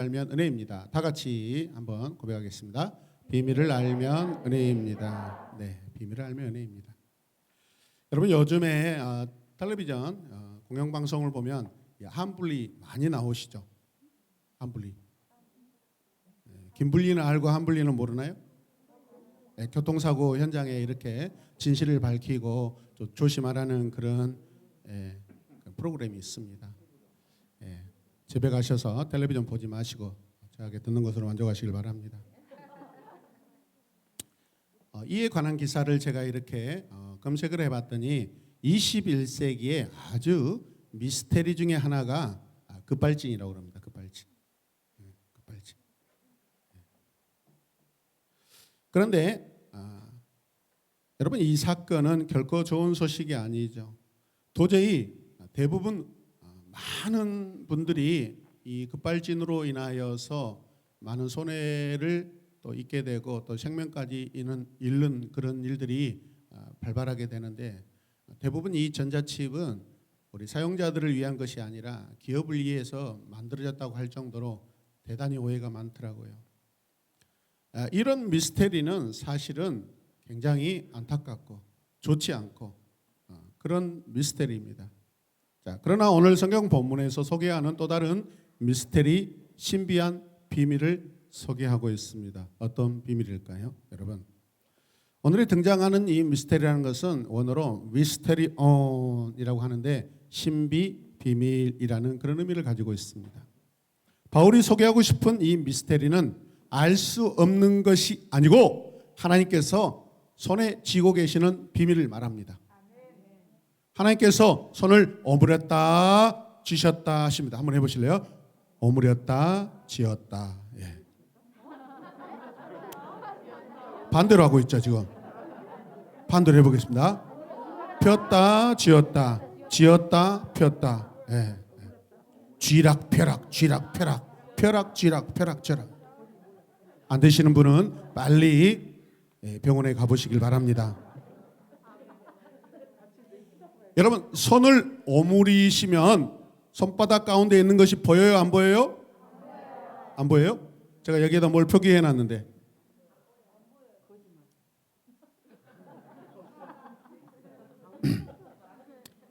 알면 은혜입니다. 다 같이 한번 고백하겠습니다. 비밀을 알면 은혜입니다. 네, 비밀을 알면 은혜입니다. 여러분 요즘에 텔레비전 공영방송을 보면 한분리 많이 나오시죠? 한분리. 김분리는 알고 한분리는 모르나요? 네, 교통사고 현장에 이렇게 진실을 밝히고 조심하라는 그런 프로그램이 있습니다. 집에 가셔서 텔레비전 보지 마시고 저에게 듣는 것으로 만족하시길 바랍니다. 이에 관한 기사를 제가 이렇게 검색을 해봤더니 21세기에 아주 미스테리 중에 하나가 급발진이라고 합니다. 급발진. 그런데 여러분 이 사건은 결코 좋은 소식이 아니죠. 도저히 대부분 많은 분들이 이 급발진으로 인하여서 많은 손해를 또 입게 되고 또 생명까지 잃는 그런 일들이 발발하게 되는데 대부분 이 전자칩은 우리 사용자들을 위한 것이 아니라 기업을 위해서 만들어졌다고 할 정도로 대단히 오해가 많더라고요. 이런 미스테리는 사실은 굉장히 안타깝고 좋지 않고 그런 미스테리입니다. 자, 그러나 오늘 성경 본문에서 소개하는 또 다른 미스테리, 신비한 비밀을 소개하고 있습니다. 어떤 비밀일까요, 여러분? 오늘에 등장하는 이 미스테리라는 것은 원어로 미스테리온이라고 하는데 신비, 비밀이라는 그런 의미를 가지고 있습니다. 바울이 소개하고 싶은 이 미스테리는 알 수 없는 것이 아니고 하나님께서 손에 쥐고 계시는 비밀을 말합니다. 하나님께서 손을 오므렸다 쥐셨다 하십니다. 한번 해보실래요? 오므렸다 쥐었다. 예. 반대로 하고 있죠 지금. 반대로 해보겠습니다. 폈다 쥐었다, 쥐었다 폈다. 예. 쥐락 펴락, 쥐락 펴락, 펴락 쥐락 펴락 쥐락. 안 되시는 분은 빨리 병원에 가보시길 바랍니다. 여러분 손을 오므리시면 손바닥 가운데 있는 것이 보여요? 안 보여요? 안 보여요? 제가 여기에다 뭘 표기해 놨는데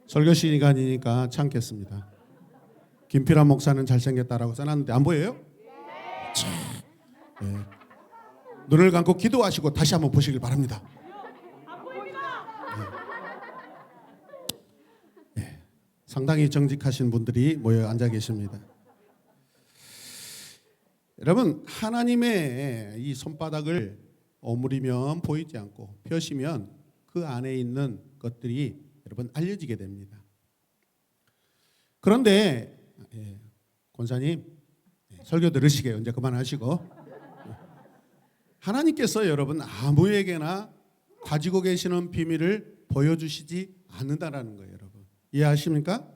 설교 시간이니까 참겠습니다. 김필환 목사는 잘생겼다라고 써놨는데 안 보여요? 네. 눈을 감고 기도하시고 다시 한번 보시길 바랍니다. 상당히 정직하신 분들이 모여 앉아 계십니다. 여러분 하나님의 이 손바닥을 오므리면 보이지 않고 펴시면 그 안에 있는 것들이 여러분 알려지게 됩니다. 그런데 권사님 설교 들으시게 이제 그만하시고 하나님께서 여러분 아무에게나 가지고 계시는 비밀을 보여주시지 않는다라는 거예요. 여러분 이해하십니까?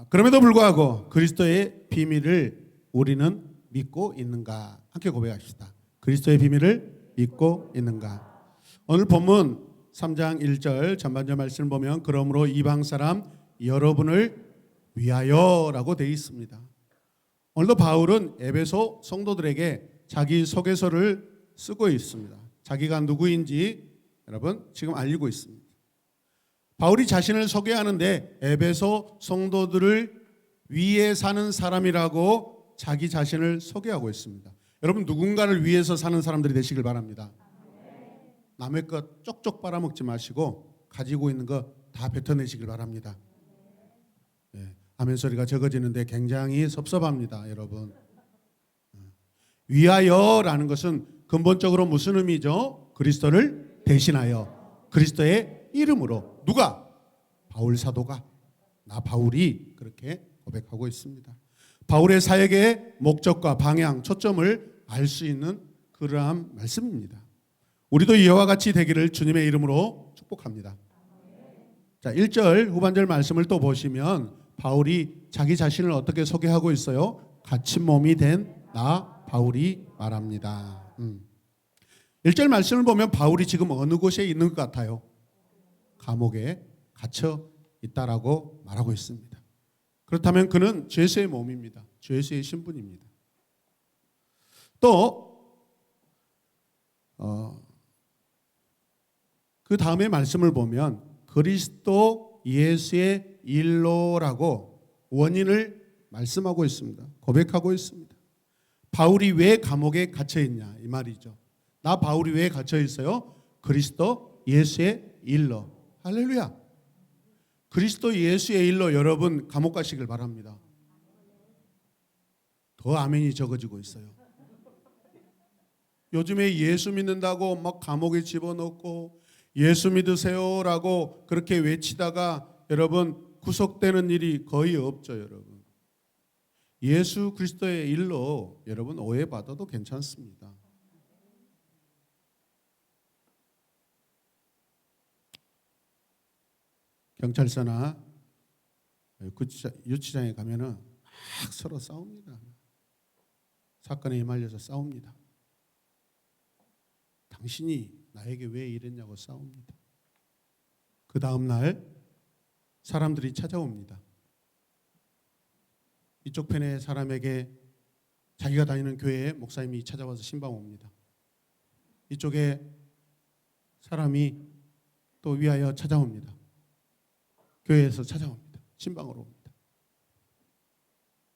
그럼에도 불구하고 그리스도의 비밀을 우리는 믿고 있는가? 함께 고백합시다. 그리스도의 비밀을 믿고 있는가? 오늘 본문 3장 1절 전반절 말씀을 보면 그러므로 이방 사람 여러분을 위하여라고 되어 있습니다. 오늘도 바울은 에베소 성도들에게 자기 소개서를 쓰고 있습니다. 자기가 누구인지 여러분 지금 알리고 있습니다. 바울이 자신을 소개하는데 에베소 성도들을 위해 사는 사람이라고 자기 자신을 소개하고 있습니다. 여러분 누군가를 위해서 사는 사람들이 되시길 바랍니다. 남의 것 쪽쪽 빨아먹지 마시고 가지고 있는 거 다 뱉어내시길 바랍니다. 아멘 소리가 적어지는데 굉장히 섭섭합니다. 여러분 위하여라는 것은 근본적으로 무슨 의미죠? 그리스도를 대신하여 그리스도의 이름으로 누가? 바울 사도가 나 바울이 그렇게 고백하고 있습니다. 바울의 사역의 목적과 방향, 초점을 알 수 있는 그러한 말씀입니다. 우리도 이와 같이 되기를 주님의 이름으로 축복합니다. 자, 1절 후반절 말씀을 또 보시면 바울이 자기 자신을 어떻게 소개하고 있어요? 갇힌 몸이 된 나 바울이 말합니다. 1절 말씀을 보면 바울이 지금 어느 곳에 있는 것 같아요? 감옥에 갇혀 있다라고 말하고 있습니다. 그렇다면 그는 죄수의 몸입니다. 죄수의 신분입니다. 또 그 다음에 말씀을 보면 그리스도 예수의 일로라고 원인을 말씀하고 있습니다. 고백하고 있습니다. 바울이 왜 감옥에 갇혀 있냐 이 말이죠. 나 바울이 왜 갇혀 있어요? 그리스도 예수의 일로. 할렐루야. 그리스도 예수의 일로 여러분 감옥 가시길 바랍니다. 더 아멘이 적어지고 있어요. 요즘에 예수 믿는다고 막 감옥에 집어넣고 예수 믿으세요라고 그렇게 외치다가 여러분 구속되는 일이 거의 없죠, 여러분. 예수 그리스도의 일로 여러분 오해받아도 괜찮습니다. 경찰서나 유치장에 가면은 막 서로 싸웁니다. 사건에 휘말려서 싸웁니다. 당신이 나에게 왜 이랬냐고 싸웁니다. 그 다음 날 사람들이 찾아옵니다. 이쪽 편의 사람에게 자기가 다니는 교회에 목사님이 찾아와서 신방 옵니다. 이쪽에 사람이 또 위하여 찾아옵니다. 교회에서 찾아옵니다. 신방으로 옵니다.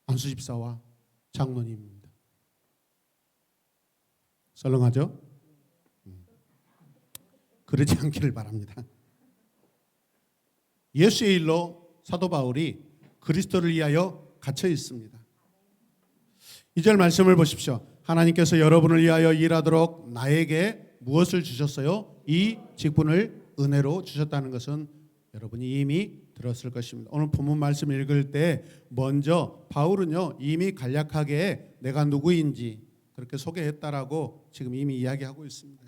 안수집사와 장로님입니다. 썰렁하죠? 그러지 않기를 바랍니다. 예수의 일로 사도 바울이 그리스도를 위하여 갇혀 있습니다. 2절 말씀을 보십시오. 하나님께서 여러분을 위하여 일하도록 나에게 무엇을 주셨어요? 이 직분을 은혜로 주셨다는 것은 여러분이 이미 들었을 것입니다. 오늘 본문 말씀 읽을 때 먼저 바울은요 이미 간략하게 내가 누구인지 그렇게 소개했다라고 지금 이미 이야기하고 있습니다.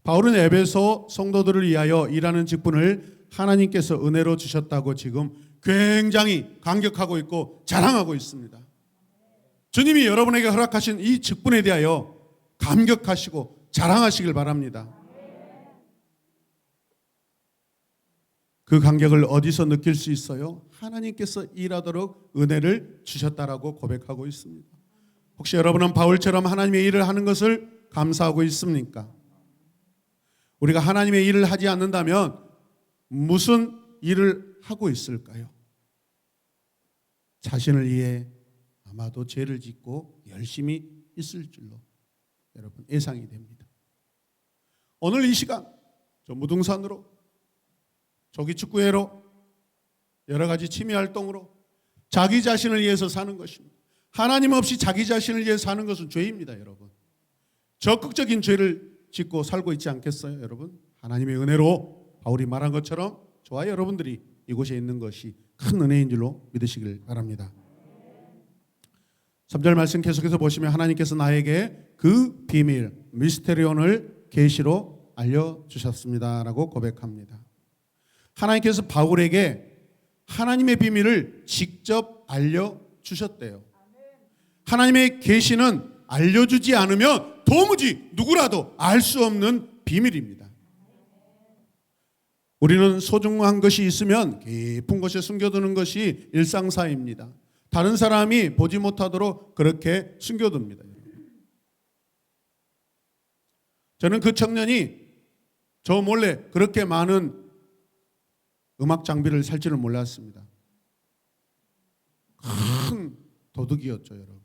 바울은 에베소 성도들을 위하여 일하는 직분을 하나님께서 은혜로 주셨다고 지금 굉장히 감격하고 있고 자랑하고 있습니다. 주님이 여러분에게 허락하신 이 직분에 대하여 감격하시고 자랑하시길 바랍니다. 그 감격을 어디서 느낄 수 있어요? 하나님께서 일하도록 은혜를 주셨다라고 고백하고 있습니다. 혹시 여러분은 바울처럼 하나님의 일을 하는 것을 감사하고 있습니까? 우리가 하나님의 일을 하지 않는다면 무슨 일을 하고 있을까요? 자신을 위해 아마도 죄를 짓고 열심히 있을 줄로 여러분 예상이 됩니다. 오늘 이 시간 저 무등산으로 조기 축구회로 여러 가지 취미 활동으로 자기 자신을 위해서 사는 것입니다. 하나님 없이 자기 자신을 위해서 사는 것은 죄입니다, 여러분. 적극적인 죄를 짓고 살고 있지 않겠어요, 여러분? 하나님의 은혜로 바울이 말한 것처럼 저와 여러분들이 이곳에 있는 것이 큰 은혜인 줄로 믿으시길 바랍니다. 3절 말씀 계속해서 보시면 하나님께서 나에게 그 비밀, 미스테리온을 계시로 알려주셨습니다라고 고백합니다. 하나님께서 바울에게 하나님의 비밀을 직접 알려주셨대요. 하나님의 계시는 알려주지 않으면 도무지 누구라도 알 수 없는 비밀입니다. 우리는 소중한 것이 있으면 깊은 곳에 숨겨두는 것이 일상사입니다. 다른 사람이 보지 못하도록 그렇게 숨겨둡니다. 저는 그 청년이 저 몰래 그렇게 많은 음악 장비를 살 줄은 몰랐습니다. 큰 도둑이었죠, 여러분.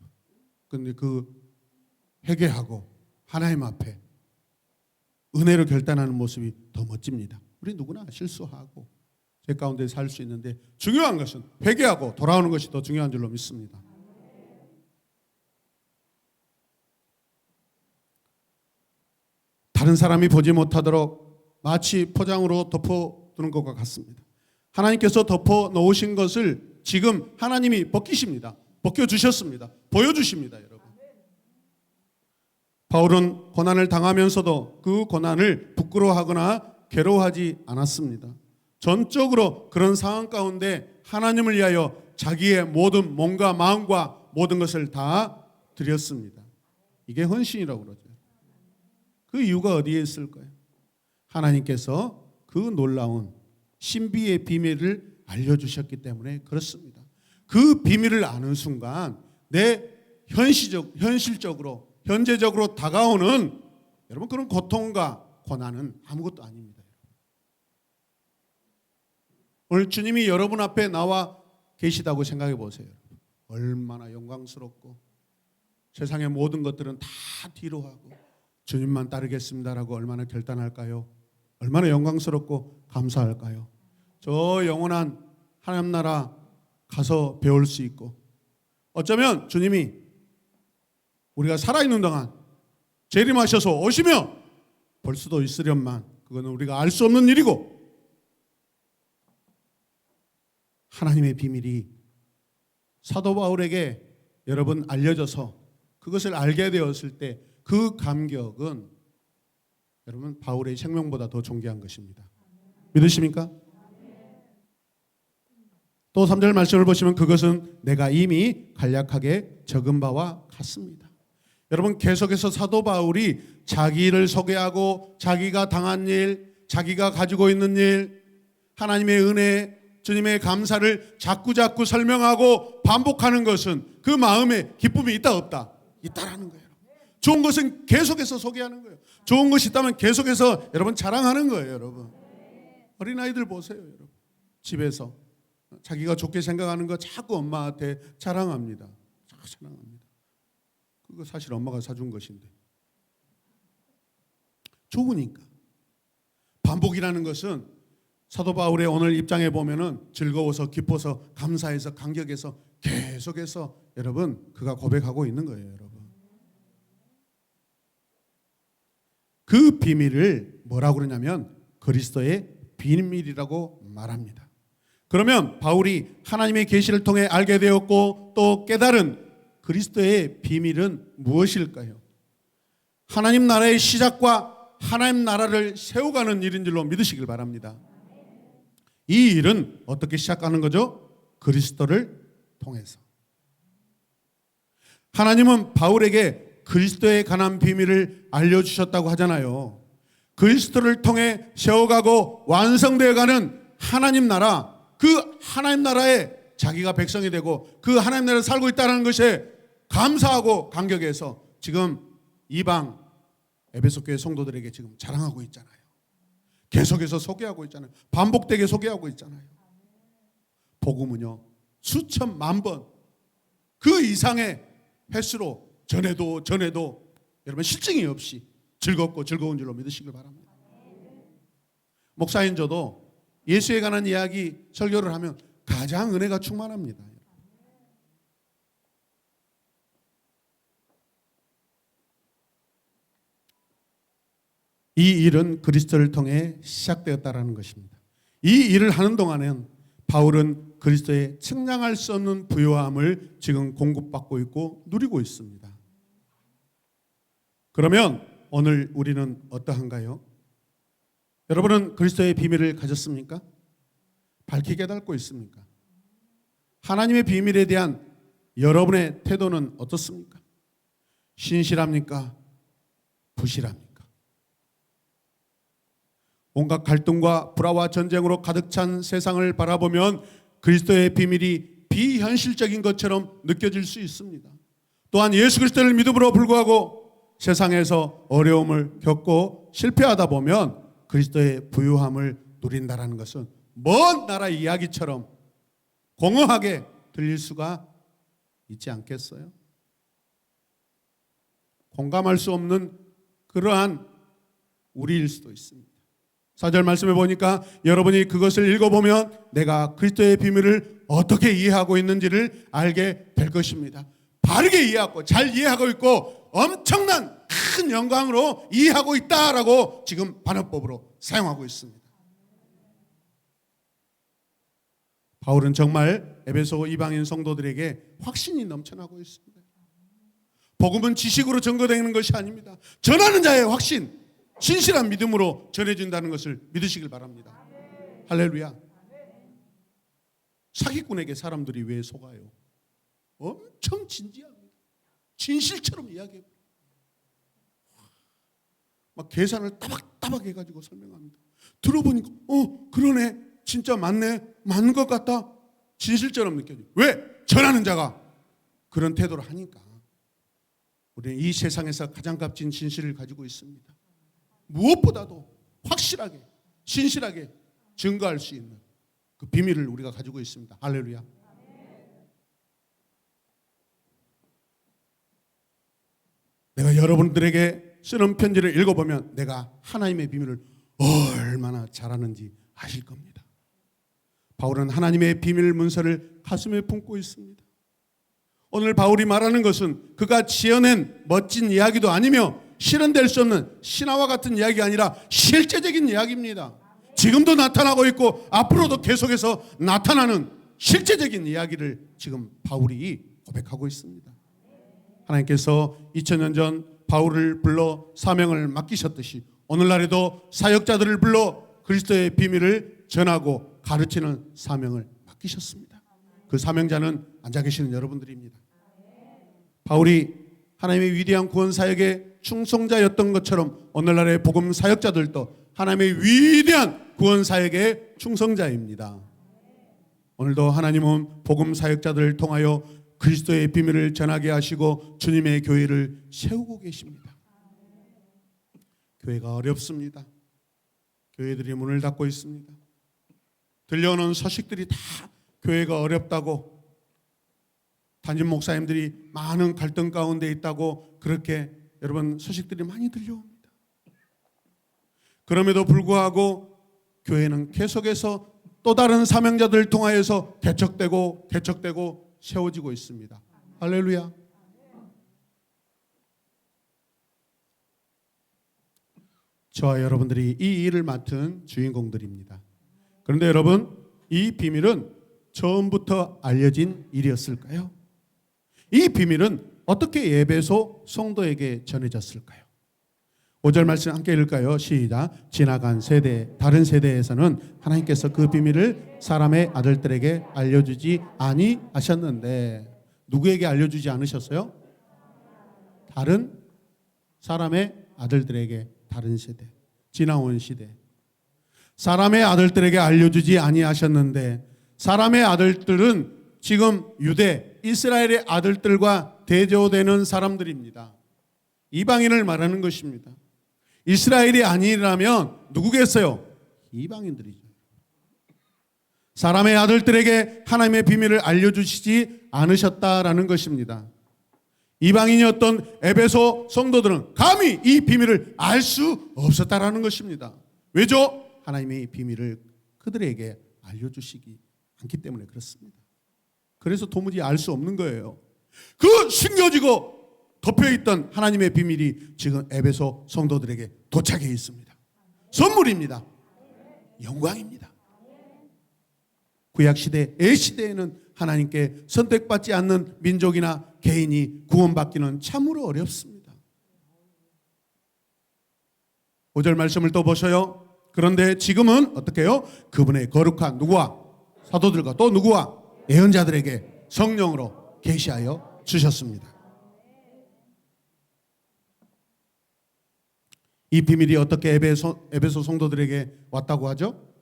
그런데 그 회개하고 하나님 앞에 은혜로 결단하는 모습이 더 멋집니다. 우리 누구나 실수하고 제 가운데 살 수 있는데 중요한 것은 회개하고 돌아오는 것이 더 중요한 줄로 믿습니다. 다른 사람이 보지 못하도록 마치 포장으로 덮어두는 것과 같습니다. 하나님께서 덮어 놓으신 것을 지금 하나님이 벗기십니다. 벗겨주셨습니다. 보여주십니다, 여러분. 바울은 고난을 당하면서도 그 고난을 부끄러워하거나 괴로워하지 않았습니다. 전적으로 그런 상황 가운데 하나님을 위하여 자기의 모든 몸과 마음과 모든 것을 다 드렸습니다. 이게 헌신이라고 그러죠. 그 이유가 어디에 있을까요? 하나님께서 그 놀라운 신비의 비밀을 알려주셨기 때문에 그렇습니다. 그 비밀을 아는 순간 내 현실적으로 현재적으로 다가오는 여러분 그런 고통과 고난은 아무것도 아닙니다. 오늘 주님이 여러분 앞에 나와 계시다고 생각해 보세요. 얼마나 영광스럽고 세상의 모든 것들은 다 뒤로 하고 주님만 따르겠습니다라고 얼마나 결단할까요? 얼마나 영광스럽고 감사할까요? 저 영원한 하나님 나라 가서 배울 수 있고 어쩌면 주님이 우리가 살아있는 동안 재림하셔서 오시면 볼 수도 있으련만 그거는 우리가 알 수 없는 일이고 하나님의 비밀이 사도 바울에게 여러분 알려져서 그것을 알게 되었을 때 그 감격은 여러분 바울의 생명보다 더 존귀한 것입니다. 믿으십니까? 또 3절 말씀을 보시면 그것은 내가 이미 간략하게 적은 바와 같습니다. 여러분 계속해서 사도 바울이 자기를 소개하고 자기가 당한 일, 자기가 가지고 있는 일, 하나님의 은혜, 주님의 감사를 자꾸자꾸 설명하고 반복하는 것은 그 마음에 기쁨이 있다 없다? 있다라는 거예요. 좋은 것은 계속해서 소개하는 거예요. 좋은 것이 있다면 계속해서 여러분 자랑하는 거예요. 여러분 어린아이들 보세요. 여러분 집에서 자기가 좋게 생각하는 거 자꾸 엄마한테 자랑합니다. 자꾸 자랑합니다. 그거 사실 엄마가 사준 것인데 좋으니까. 반복이라는 것은 사도 바울의 오늘 입장에 보면은 즐거워서 기뻐서 감사해서 감격해서 계속해서 여러분 그가 고백하고 있는 거예요. 여러분 그 비밀을 뭐라고 그러냐면 그리스도의 비밀이라고 말합니다. 그러면 바울이 하나님의 계시를 통해 알게 되었고 또 깨달은 그리스도의 비밀은 무엇일까요? 하나님 나라의 시작과 하나님 나라를 세워가는 일인 줄로 믿으시길 바랍니다. 이 일은 어떻게 시작하는 거죠? 그리스도를 통해서. 하나님은 바울에게 그리스도에 관한 비밀을 알려주셨다고 하잖아요. 그리스도를 통해 세워가고 완성되어가는 하나님 나라, 그 하나님 나라에 자기가 백성이 되고 그 하나님 나라에 살고 있다는 것에 감사하고 감격해서 지금 이방 에베소 교회 성도들에게 지금 자랑하고 있잖아요. 계속해서 소개하고 있잖아요. 반복되게 소개하고 있잖아요. 복음은요 수천만 번 그 이상의 횟수로 전해도 여러분 실증이 없이 즐겁고 즐거운 줄로 믿으시길 바랍니다. 목사인 저도 예수에 관한 이야기 설교를 하면 가장 은혜가 충만합니다. 이 일은 그리스도를 통해 시작되었다라는 것입니다. 이 일을 하는 동안엔 바울은 그리스도의 측량할 수 없는 부요함을 지금 공급받고 있고 누리고 있습니다. 그러면 오늘 우리는 어떠한가요? 여러분은 그리스도의 비밀을 가졌습니까? 밝히 깨닫고 있습니까? 하나님의 비밀에 대한 여러분의 태도는 어떻습니까? 신실합니까? 부실합니까? 온갖 갈등과 불화와 전쟁으로 가득 찬 세상을 바라보면 그리스도의 비밀이 비현실적인 것처럼 느껴질 수 있습니다. 또한 예수 그리스도를 믿음으로 불구하고 세상에서 어려움을 겪고 실패하다 보면 그리스도의 부유함을 누린다라는 것은 먼 나라 이야기처럼 공허하게 들릴 수가 있지 않겠어요? 공감할 수 없는 그러한 우리일 수도 있습니다. 4절 말씀에 보니까 여러분이 그것을 읽어보면 내가 그리스도의 비밀을 어떻게 이해하고 있는지를 알게 될 것입니다. 바르게 이해하고 잘 이해하고 있고 엄청난 큰 영광으로 이해하고 있다라고 지금 반어법으로 사용하고 있습니다. 바울은 정말 에베소 이방인 성도들에게 확신이 넘쳐나고 있습니다. 복음은 지식으로 증거되는 것이 아닙니다. 전하는 자의 확신, 신실한 믿음으로 전해진다는 것을 믿으시길 바랍니다. 할렐루야. 사기꾼에게 사람들이 왜 속아요? 엄청 진지합니다. 진실처럼 이야기해요. 막 계산을 따박따박 해가지고 설명합니다. 들어보니까 그러네. 진짜 맞네, 맞는 것 같다, 진실처럼 느껴져요. 왜? 전하는 자가 그런 태도를 하니까. 우리는 이 세상에서 가장 값진 진실을 가지고 있습니다. 무엇보다도 확실하게, 신실하게 증거할 수 있는 그 비밀을 우리가 가지고 있습니다. 할렐루야. 내가 여러분들에게 쓰는 편지를 읽어보면 내가 하나님의 비밀을 얼마나 잘 아는지 아실 겁니다. 바울은 하나님의 비밀 문서를 가슴에 품고 있습니다. 오늘 바울이 말하는 것은 그가 지어낸 멋진 이야기도 아니며 실현될 수 없는 신화와 같은 이야기가 아니라 실제적인 이야기입니다. 지금도 나타나고 있고 앞으로도 계속해서 나타나는 실제적인 이야기를 지금 바울이 고백하고 있습니다. 하나님께서 2000년 전 바울을 불러 사명을 맡기셨듯이 오늘날에도 사역자들을 불러 그리스도의 비밀을 전하고 가르치는 사명을 맡기셨습니다. 그 사명자는 앉아 계시는 여러분들입니다. 바울이 하나님의 위대한 구원 사역의 충성자였던 것처럼 오늘날의 복음 사역자들도 하나님의 위대한 구원 사역의 충성자입니다. 오늘도 하나님은 복음 사역자들을 통하여 그리스도의 비밀을 전하게 하시고 주님의 교회를 세우고 계십니다. 교회가 어렵습니다. 교회들이 문을 닫고 있습니다. 들려오는 소식들이 다 교회가 어렵다고, 담임 목사님들이 많은 갈등 가운데 있다고, 그렇게 여러분 소식들이 많이 들려옵니다. 그럼에도 불구하고 교회는 계속해서 또 다른 사명자들을 통하여서 개척되고 세워지고 있습니다. 할렐루야. 저와 여러분들이 이 일을 맡은 주인공들입니다. 그런데 여러분, 이 비밀은 처음부터 알려진 일이었을까요? 이 비밀은 어떻게 에베소 성도에게 전해졌을까요? 5절 말씀 함께 읽을까요? 시작. 지나간 세대, 다른 세대에서는 하나님께서 그 비밀을 사람의 아들들에게 알려주지 아니하셨는데, 누구에게 알려주지 않으셨어요? 다른 사람의 아들들에게. 다른 세대, 지나온 시대, 사람의 아들들에게 알려주지 아니하셨는데, 사람의 아들들은 지금 유대, 이스라엘의 아들들과 대조되는 사람들입니다. 이방인을 말하는 것입니다. 이스라엘이 아니라면 누구겠어요? 이방인들이죠. 사람의 아들들에게 하나님의 비밀을 알려주시지 않으셨다라는 것입니다. 이방인이었던 에베소 성도들은 감히 이 비밀을 알 수 없었다라는 것입니다. 왜죠? 하나님의 비밀을 그들에게 알려주시기 않기 때문에 그렇습니다. 그래서 도무지 알 수 없는 거예요. 그 숨겨지고 덮여있던 하나님의 비밀이 지금 에베소 성도들에게 도착해 있습니다. 선물입니다. 영광입니다. 구약시대, A시대에는 하나님께 선택받지 않는 민족이나 개인이 구원받기는 참으로 어렵습니다. 5절 말씀을 또 보셔요. 그런데 지금은 어떻게 해요? 그분의 거룩한 누구와? 사도들과 또 누구와? 예언자들에게 성령으로 계시하여 주셨습니다. 이 비밀이 어떻게 에베소 성도들에게 왔다고 하죠?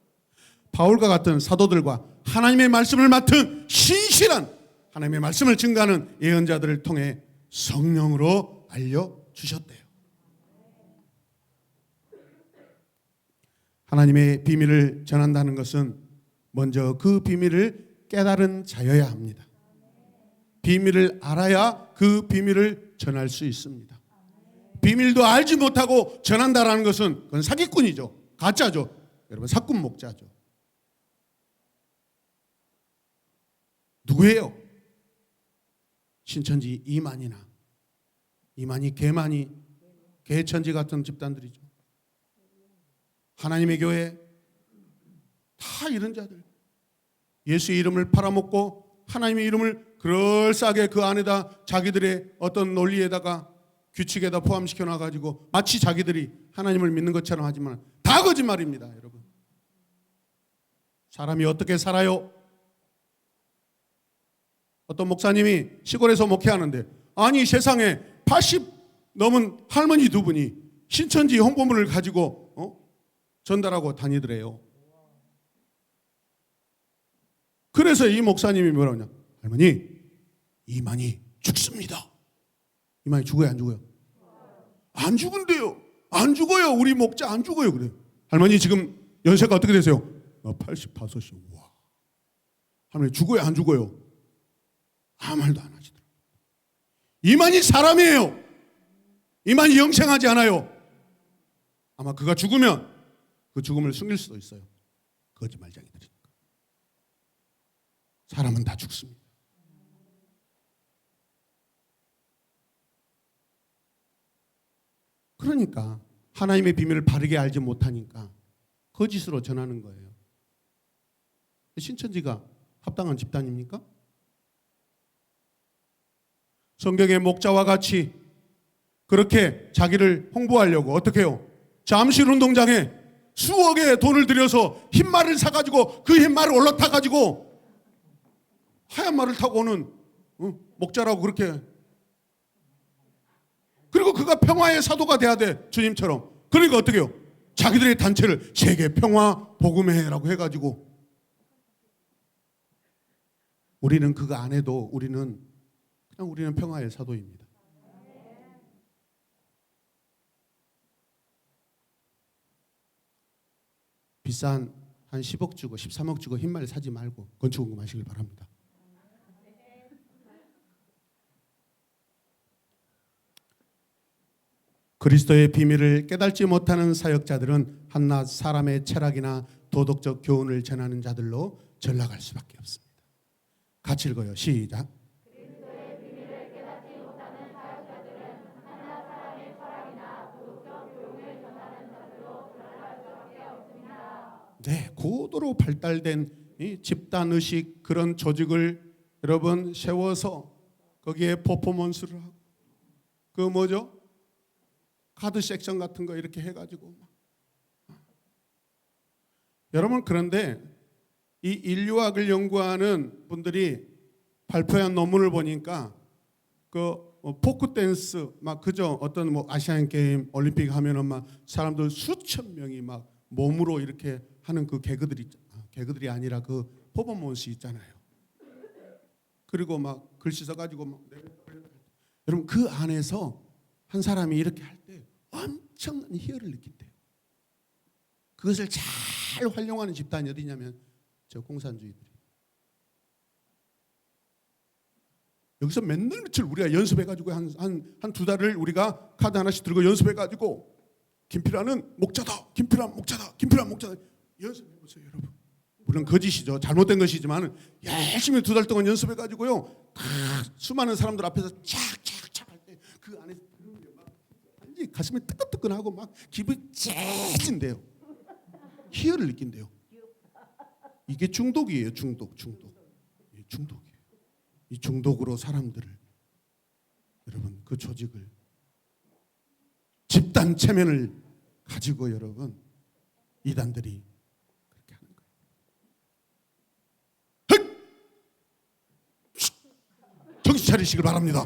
바울과 같은 사도들과 하나님의 말씀을 맡은 신실한 하나님의 말씀을 증거하는 예언자들을 통해 성령으로 알려주셨대요. 하나님의 비밀을 전한다는 것은 먼저 그 비밀을 깨달은 자여야 합니다. 비밀을 알아야 그 비밀을 전할 수 있습니다. 비밀도 알지 못하고 전한다는 것은 그건 사기꾼이죠. 가짜죠. 여러분, 사꾼 목자죠. 누구예요? 신천지 이만희, 개만희, 개천지 같은 집단들이죠. 하나님의 교회 다 이런 자들, 예수의 이름을 팔아먹고 하나님의 이름을 그럴싸하게 그 안에다 자기들의 어떤 논리에다가 규칙에다 포함시켜 놔가지고 마치 자기들이 하나님을 믿는 것처럼 하지만 다 거짓말입니다. 여러분, 사람이 어떻게 살아요? 어떤 목사님이 시골에서 목회하는데, 아니 세상에 80 넘은 할머니 두 분이 신천지 홍보물을 가지고 전달하고 다니더래요. 그래서 이 목사님이 뭐라고 하냐, 할머니 이만희 죽습니다. 이만희 죽어요 안 죽어요? 안 죽은데요. 안 죽어요. 우리 목자 안 죽어요. 그래요. 할머니 지금 연세가 어떻게 되세요? 85이요. 와. 할머니 죽어요 안 죽어요? 아무 말도 안 하시더라고요. 이만희 사람이에요. 이만희 영생하지 않아요. 아마 그가 죽으면 그 죽음을 숨길 수도 있어요. 거짓말쟁이들이니까. 사람은 다 죽습니다. 그러니까 하나님의 비밀을 바르게 알지 못하니까 거짓으로 전하는 거예요. 신천지가 합당한 집단입니까? 성경의 목자와 같이 그렇게 자기를 홍보하려고 어떻게 해요? 잠실운동장에 수억의 돈을 들여서 흰말을 사가지고 그 흰말을 올라타가지고 하얀 말을 타고 오는 목자라고 그렇게. 그리고 그가 평화의 사도가 돼야 돼, 주님처럼. 그러니까 어떻게 해요? 자기들의 단체를 세계 평화 복음회라고 해가지고. 우리는 그거 안 해도 우리는 평화의 사도입니다. 비싼 한 10억 주고 13억 주고 흰말 사지 말고 건축원금 하시길 바랍니다. 그리스도의 비밀을 깨닫지 못하는 사역자들은 한낱 사람의 철학이나 도덕적 교훈을 전하는 자들로 전락할 수밖에 없습니다. 같이 읽어요. 시작. 그리스도의 비밀을 깨닫지 못하는 사역자들은 한낱 사람의 철학이나 도덕적 교훈을 전하는 자들로 전락할 수밖에 없습니다. 네, 고도로 발달된 이 집단 의식 그런 조직을 여러분 세워서 거기에 퍼포먼스를 하고 그 뭐죠? 카드 섹션 같은 거 이렇게 해가지고 여러분, 그런데 이 인류학을 연구하는 분들이 발표한 논문을 보니까 그 포크 댄스 막 그죠? 어떤 뭐 아시안 게임, 올림픽 하면은 막 사람들 수천 명이 막 몸으로 이렇게 하는 그 개그들이 아니라 그 퍼포먼스 있잖아요. 그리고 막 글씨 써가지고 막 여러분 그 안에서 한 사람이 이렇게 할 때 엄청난 희열을 느낀대요. 그것을 잘 활용하는 집단이 어디냐면 저 공산주의들이. 여기서 맨날 며칠 우리가 연습해가지고 한 두 달을 우리가 카드 하나씩 들고 연습해가지고 김필환은 목자다, 김필환 목자다, 김필환 목자다 연습해보세요, 여러분. 물론 거짓이죠. 잘못된 것이지만 열심히 두 달 동안 연습해가지고요. 수많은 사람들 앞에서 착착착 할 때 그 안에 가슴이 뜨끈뜨끈하고 막 기분이 째진대요. 희열을 느낀대요. 이게 중독이에요. 중독이에요. 이 중독으로 사람들을, 여러분, 그 조직을, 집단 체면을 가지고 여러분 이단들이 그렇게 하는 거예요. 정신 차리시길 바랍니다.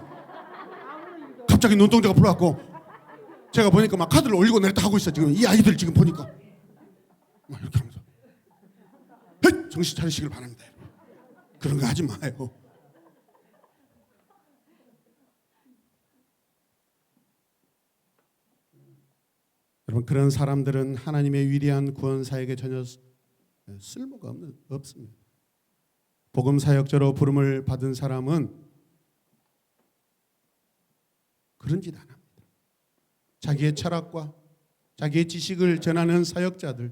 갑자기 눈동자가 풀어갖고 제가 보니까 막 카드를 올리고 내렸다 하고 있어. 지금 이 아이들 지금 보니까 막 이렇게 하면서 정신 차리시길 바랍니다. 그런 거 하지 마요. 여러분, 그런 사람들은 하나님의 위대한 구원 사역에 전혀 쓸모가 없습니다. 복음 사역자로 부름을 받은 사람은 그런 짓 안 합니다. 자기의 철학과 자기의 지식을 전하는 사역자들,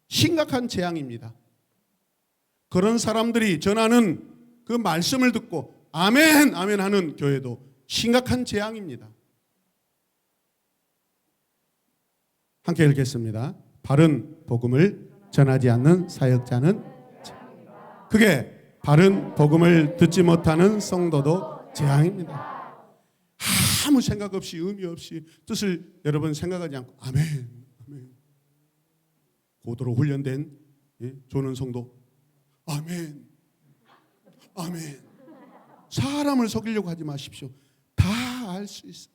심각한 재앙입니다. 그런 사람들이 전하는 그 말씀을 듣고 아멘 아멘 하는 교회도 심각한 재앙입니다. 함께 읽겠습니다. 바른 복음을 전하지 않는 사역자는, 그게 바른 복음을 듣지 못하는 성도도 재앙입니다. 아무 생각 없이 의미 없이 뜻을 여러분 생각하지 않고 아멘 아멘, 고도로 훈련된 조는 성도 아멘 아멘. 사람을 속이려고 하지 마십시오. 다 알 수 있어요.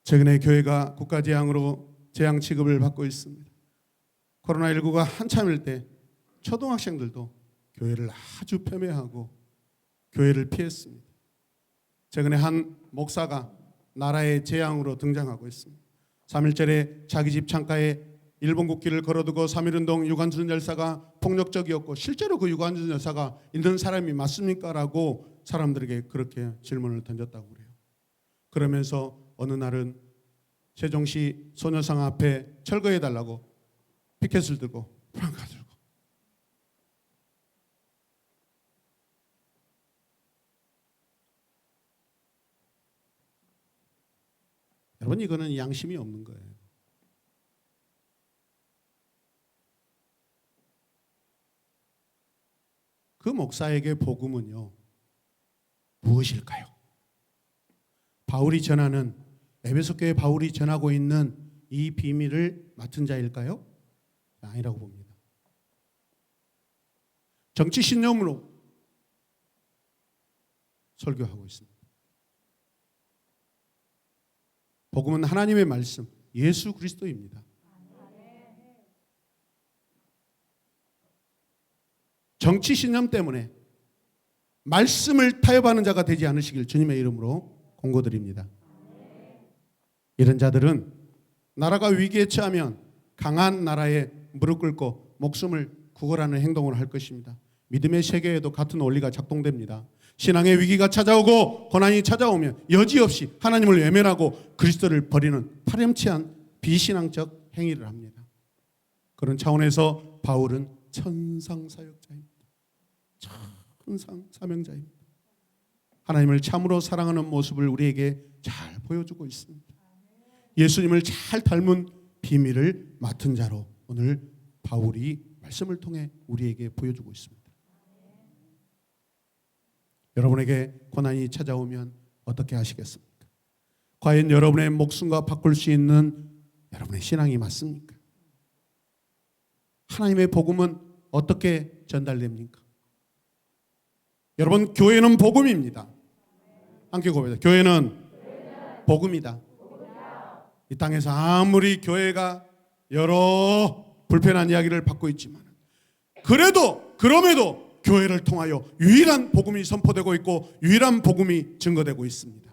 최근에 교회가 국가재앙으로 재앙 취급을 받고 있습니다. 코로나19가 한참일 때 초등학생들도 교회를 아주 폄훼하고 교회를 피했습니다. 최근에 한 목사가 나라의 재앙으로 등장하고 있습니다. 3.1절에 자기 집 창가에 일본 국기를 걸어두고 3.1운동 유관순 열사가 폭력적이었고 실제로 그 유관순 열사가 있는 사람이 맞습니까? 라고 사람들에게 그렇게 질문을 던졌다고 그래요. 그러면서 어느 날은 세종시 소녀상 앞에 철거해달라고 피켓을 들고 프랑카 들고 여러분 이거는 양심이 없는 거예요. 그 목사에게 복음은요 무엇일까요? 바울이 전하는 에베소 교회 바울이 전하고 있는 이 비밀을 맡은 자일까요? 아니라고 봅니다. 정치 신념으로 설교하고 있습니다. 복음은 하나님의 말씀, 예수 그리스도입니다. 정치 신념 때문에 말씀을 타협하는 자가 되지 않으시길 주님의 이름으로 공고드립니다. 이런 자들은 나라가 위기에 처하면 강한 나라에 무릎 꿇고 목숨을 구걸하는 행동을 할 것입니다. 믿음의 세계에도 같은 원리가 작동됩니다. 신앙의 위기가 찾아오고 고난이 찾아오면 여지없이 하나님을 외면하고 그리스도를 버리는 파렴치한 비신앙적 행위를 합니다. 그런 차원에서 바울은 천상사역자입니다. 천상사명자입니다. 하나님을 참으로 사랑하는 모습을 우리에게 잘 보여주고 있습니다. 예수님을 잘 닮은 비밀을 맡은 자로 오늘 바울이 말씀을 통해 우리에게 보여주고 있습니다. 여러분에게 고난이 찾아오면 어떻게 하시겠습니까? 과연 여러분의 목숨과 바꿀 수 있는 여러분의 신앙이 맞습니까? 하나님의 복음은 어떻게 전달됩니까? 여러분 교회는 복음입니다. 함께 고백합니다. 교회는 복음이다. 이 땅에서 아무리 교회가 여러 불편한 이야기를 받고 있지만 그럼에도 교회를 통하여 유일한 복음이 선포되고 있고 유일한 복음이 증거되고 있습니다.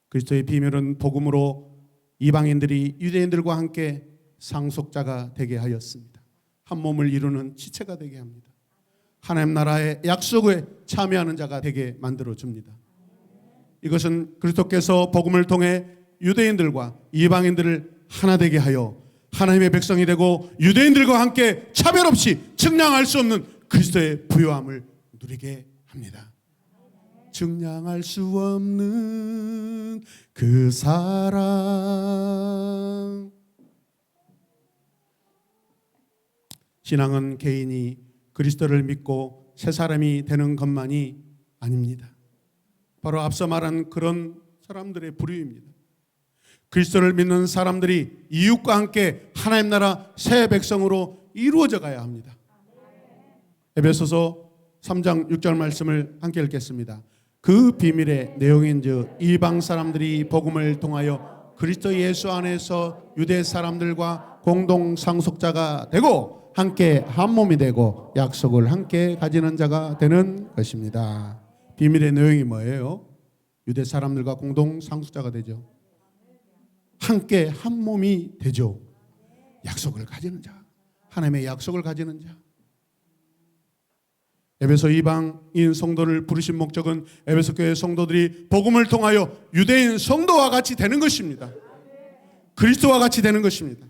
그리스도의 비밀은 복음으로 이방인들이 유대인들과 함께 상속자가 되게 하였습니다. 한 몸을 이루는 지체가 되게 합니다. 하나님 나라의 약속에 참여하는 자가 되게 만들어줍니다. 이것은 그리스도께서 복음을 통해 유대인들과 이방인들을 하나 되게 하여 하나님의 백성이 되고 유대인들과 함께 차별 없이 측량할 수 없는 그리스도의 부요함을 누리게 합니다. 측량할 수 없는 그 사랑. 신앙은 개인이 그리스도를 믿고 새 사람이 되는 것만이 아닙니다. 바로 앞서 말한 그런 사람들의 부류입니다. 그리스도를 믿는 사람들이 이웃과 함께 하나님 나라 새 백성으로 이루어져 가야 합니다. 에베소서 3장 6절 말씀을 함께 읽겠습니다. 그 비밀의 내용인즉 이방 사람들이 복음을 통하여 그리스도 예수 안에서 유대 사람들과 공동 상속자가 되고 함께 한 몸이 되고 약속을 함께 가지는 자가 되는 것입니다. 비밀의 내용이 뭐예요? 유대 사람들과 공동 상속자가 되죠. 함께 한 몸이 되죠. 약속을 가지는 자, 하나님의 약속을 가지는 자. 에베소 이방인 성도를 부르신 목적은 에베소 교회 성도들이 복음을 통하여 유대인 성도와 같이 되는 것입니다. 그리스도와 같이 되는 것입니다.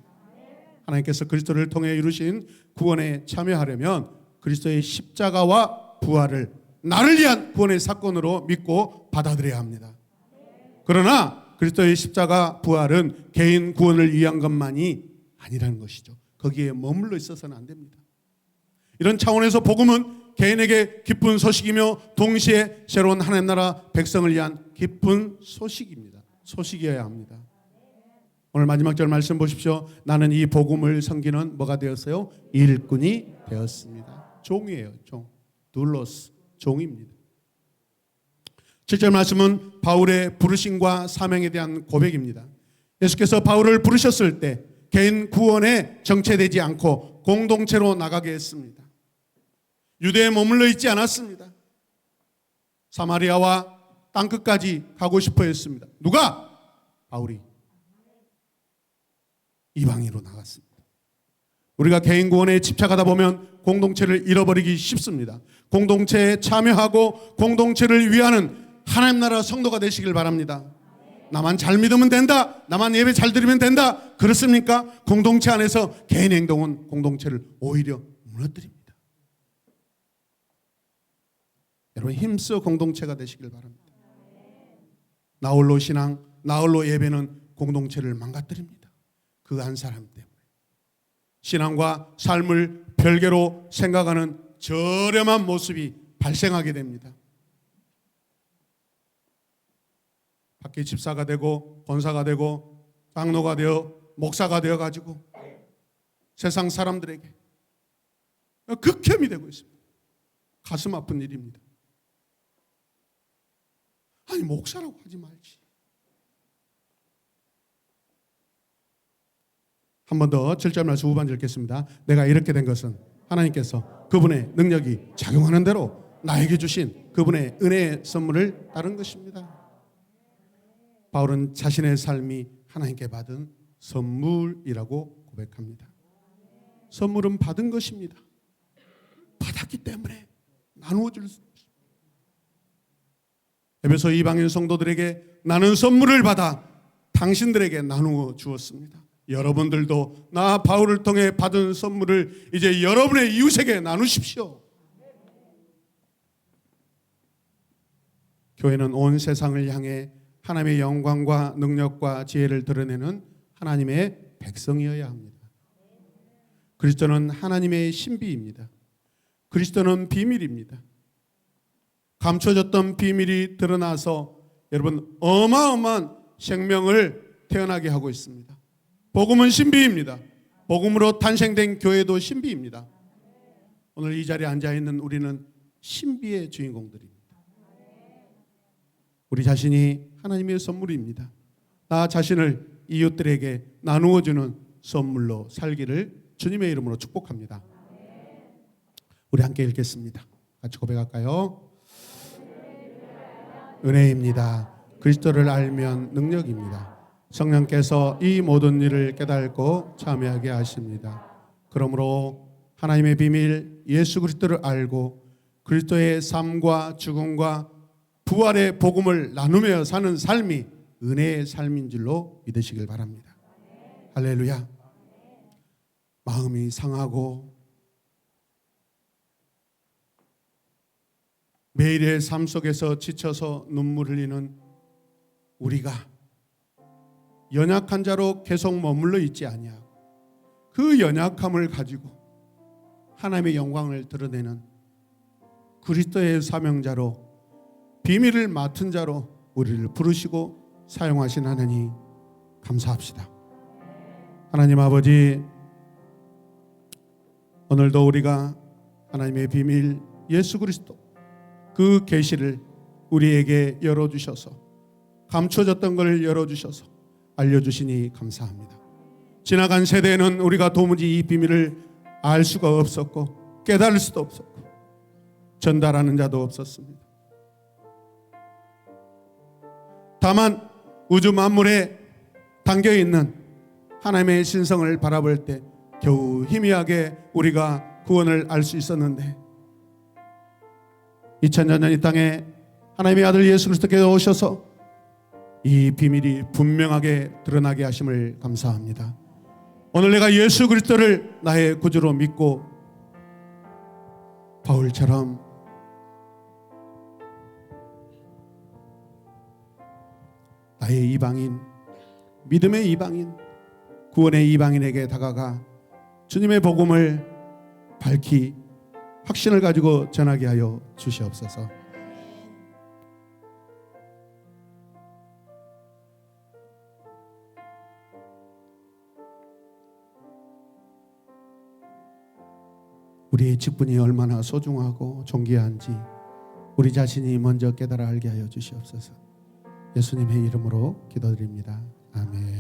하나님께서 그리스도를 통해 이루신 구원에 참여하려면 그리스도의 십자가와 부활을 나를 위한 구원의 사건으로 믿고 받아들여야 합니다. 그러나 그리스도의 십자가 부활은 개인 구원을 위한 것만이 아니라는 것이죠. 거기에 머물러 있어서는 안 됩니다. 이런 차원에서 복음은 개인에게 기쁜 소식이며 동시에 새로운 하나님 나라 백성을 위한 기쁜 소식입니다. 소식이어야 합니다. 오늘 마지막 절 말씀 보십시오. 나는 이 복음을 섬기는 뭐가 되었어요? 일꾼이 되었습니다. 종이에요. 종. 둘로스. 종입니다. 7절 말씀은 바울의 부르심과 사명에 대한 고백입니다. 예수께서 바울을 부르셨을 때 개인 구원에 정체되지 않고 공동체로 나가게 했습니다. 유대에 머물러 있지 않았습니다. 사마리아와 땅끝까지 가고 싶어 했습니다. 누가? 바울이. 이방인으로 나갔습니다. 우리가 개인 구원에 집착하다 보면 공동체를 잃어버리기 쉽습니다. 공동체에 참여하고 공동체를 위하는 하나님 나라 성도가 되시길 바랍니다. 나만 잘 믿으면 된다, 나만 예배 잘 드리면 된다, 그렇습니까? 공동체 안에서 개인 행동은 공동체를 오히려 무너뜨립니다. 여러분, 힘써 공동체가 되시길 바랍니다. 나홀로 신앙, 나홀로 예배는 공동체를 망가뜨립니다. 그 한 사람 때문에 신앙과 삶을 별개로 생각하는 저렴한 모습이 발생하게 됩니다. 밖에 집사가 되고 권사가 되고 장로가 되어 목사가 되어 가지고 세상 사람들에게 극혐이 되고 있습니다. 가슴 아픈 일입니다. 아니, 목사라고 하지 말지. 한 번 더 7절 말씀 후반절 읽겠습니다. 내가 이렇게 된 것은 하나님께서 그분의 능력이 작용하는 대로 나에게 주신 그분의 은혜의 선물을 따른 것입니다. 바울은 자신의 삶이 하나님께 받은 선물이라고 고백합니다. 선물은 받은 것입니다. 받았기 때문에 나누어 줄 수 없습니다. 에베소 이방인 성도들에게 나는 선물을 받아 당신들에게 나누어 주었습니다. 여러분들도 나 바울을 통해 받은 선물을 이제 여러분의 이웃에게 나누십시오. 교회는 온 세상을 향해 하나님의 영광과 능력과 지혜를 드러내는 하나님의 백성이어야 합니다. 그리스도는 하나님의 신비입니다. 그리스도는 비밀입니다. 감춰졌던 비밀이 드러나서 여러분 어마어마한 생명을 태어나게 하고 있습니다. 복음은 신비입니다. 복음으로 탄생된 교회도 신비입니다. 오늘 이 자리에 앉아있는 우리는 신비의 주인공들입니다. 우리 자신이 하나님의 선물입니다. 나 자신을 이웃들에게 나누어주는 선물로 살기를 주님의 이름으로 축복합니다. 우리 함께 읽겠습니다. 같이 고백할까요? 은혜입니다. 그리스도를 알면 능력입니다. 성령께서 이 모든 일을 깨닫고 참여하게 하십니다. 그러므로 하나님의 비밀 예수 그리스도를 알고 그리스도의 삶과 죽음과 부활의 복음을 나누며 사는 삶이 은혜의 삶인 줄로 믿으시길 바랍니다. 할렐루야. 마음이 상하고 매일의 삶 속에서 지쳐서 눈물 흘리는 우리가 연약한 자로 계속 머물러 있지 아니하고 그 연약함을 가지고 하나님의 영광을 드러내는 그리스도의 사명자로 비밀을 맡은 자로 우리를 부르시고 사용하신 하나님 감사합시다. 하나님 아버지, 오늘도 우리가 하나님의 비밀 예수 그리스도 그 계시를 우리에게 열어주셔서 감춰졌던 걸 열어주셔서 알려주시니 감사합니다. 지나간 세대에는 우리가 도무지 이 비밀을 알 수가 없었고 깨달을 수도 없었고 전달하는 자도 없었습니다. 다만 우주 만물에 담겨있는 하나님의 신성을 바라볼 때 겨우 희미하게 우리가 구원을 알 수 있었는데 2000년 전 이 땅에 하나님의 아들 예수 그리스도께서 오셔서 이 비밀이 분명하게 드러나게 하심을 감사합니다. 오늘 내가 예수 그리스도를 나의 구주로 믿고 바울처럼 나의 이방인, 믿음의 이방인, 구원의 이방인에게 다가가 주님의 복음을 밝히 확신을 가지고 전하게 하여 주시옵소서. 우리의 직분이 얼마나 소중하고 존귀한지 우리 자신이 먼저 깨달아 알게 하여 주시옵소서. 예수님의 이름으로 기도드립니다. 아멘.